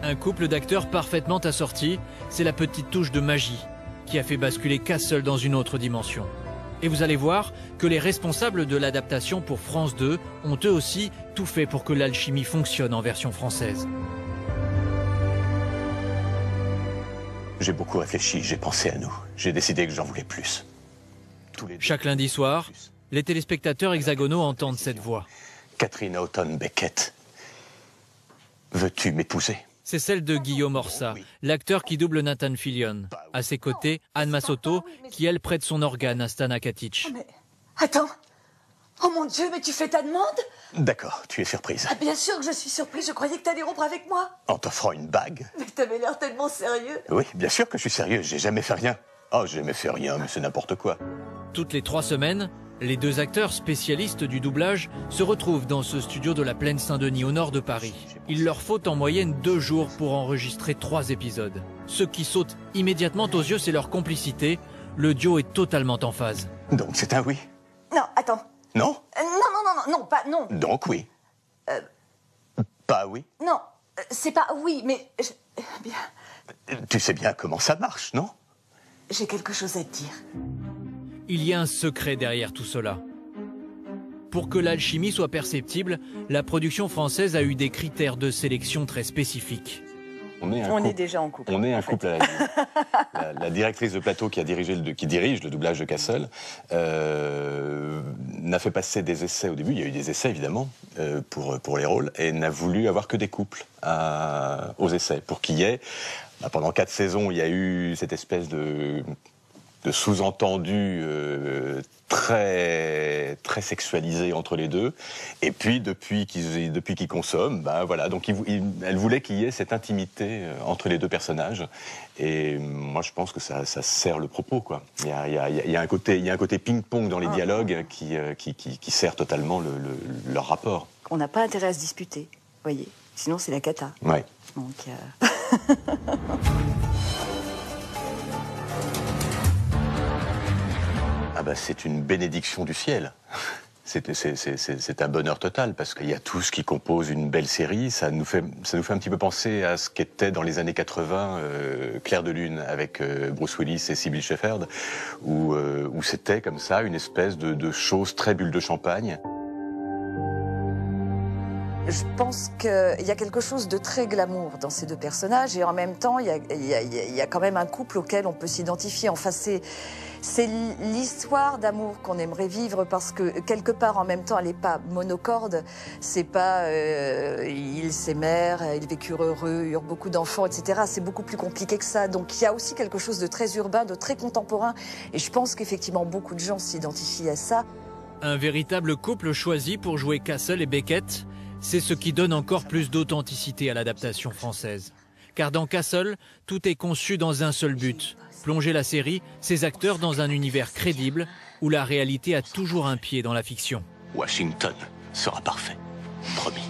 Un couple d'acteurs parfaitement assortis, c'est la petite touche de magie qui a fait basculer Castle dans une autre dimension. Et vous allez voir que les responsables de l'adaptation pour France 2 ont eux aussi tout fait pour que l'alchimie fonctionne en version française. J'ai beaucoup réfléchi, j'ai pensé à nous. J'ai décidé que j'en voulais plus. Chaque lundi soir, les téléspectateurs hexagonaux entendent cette voix. Catherine Houghton Beckett, veux-tu m'épouser? C'est celle de Guillaume Orsat, l'acteur qui double Nathan Fillion. À ses côtés, Anne Massotto, qui elle prête son organe à Stan Akatic. Mais attends, oh mon Dieu, mais tu fais ta demande? D'accord, tu es surprise. Ah, bien sûr que je suis surprise, je croyais que t'allais rompre avec moi. En t'offrant une bague? Mais t'avais l'air tellement sérieux. Oui, bien sûr que je suis sérieux, j'ai jamais fait rien. Oh, j'ai jamais fait rien, mais c'est n'importe quoi. Toutes les 3 semaines, les 2 acteurs spécialistes du doublage se retrouvent dans ce studio de la Plaine Saint-Denis au nord de Paris. Il leur faut en moyenne 2 jours pour enregistrer 3 épisodes. Ce qui saute immédiatement aux yeux, c'est leur complicité. Le duo est totalement en phase. Donc c'est un oui? Non, attends. Non? Non, pas non. Donc oui. Pas oui? Non, c'est pas oui, mais... Bien, Tu sais bien comment ça marche, non? j'ai quelque chose à te dire. Il y a un secret derrière tout cela. Pour que l'alchimie soit perceptible, la production française a eu des critères de sélection très spécifiques. On est déjà en couple. On est un couple à la vie. La directrice de plateau qui dirige le doublage de Castle n'a fait passer des essais au début. Il y a eu des essais évidemment pour les rôles et n'a voulu avoir que des couples aux essais pour qu'il y ait. Pendant 4 saisons, il y a eu cette espèce de sous-entendu très sexualisé entre les deux. Et puis, depuis qu'ils consomment, voilà. Donc, elle voulait qu'il y ait cette intimité entre les 2 personnages. Et moi, je pense que ça sert le propos, quoi. Il y a un côté ping-pong dans les dialogues qui sert totalement leur rapport. On n'a pas intérêt à se disputer, voyez. Sinon, c'est la cata. Ouais. Donc... C'est une bénédiction du ciel. C'est un bonheur total parce qu'il y a tout ce qui compose une belle série. Ça nous fait un petit peu penser à ce qu'était dans les années 80 Clair de Lune avec Bruce Willis et Sybil Shepherd, où c'était comme ça une espèce de chose très bulle de champagne. Je pense qu'il y a quelque chose de très glamour dans ces 2 personnages et en même temps, il y a quand même un couple auquel on peut s'identifier. Enfin, c'est l'histoire d'amour qu'on aimerait vivre parce que quelque part en même temps, elle n'est pas monocorde. C'est pas ils s'aimèrent, ils vécurent heureux, eurent beaucoup d'enfants, etc. C'est beaucoup plus compliqué que ça. Donc il y a aussi quelque chose de très urbain, de très contemporain. Et je pense qu'effectivement beaucoup de gens s'identifient à ça. Un véritable couple choisi pour jouer Castle et Beckett. C'est ce qui donne encore plus d'authenticité à l'adaptation française. Car dans Castle, tout est conçu dans un seul but. Plonger la série, ses acteurs dans un univers crédible où la réalité a toujours un pied dans la fiction. Washington sera parfait, promis.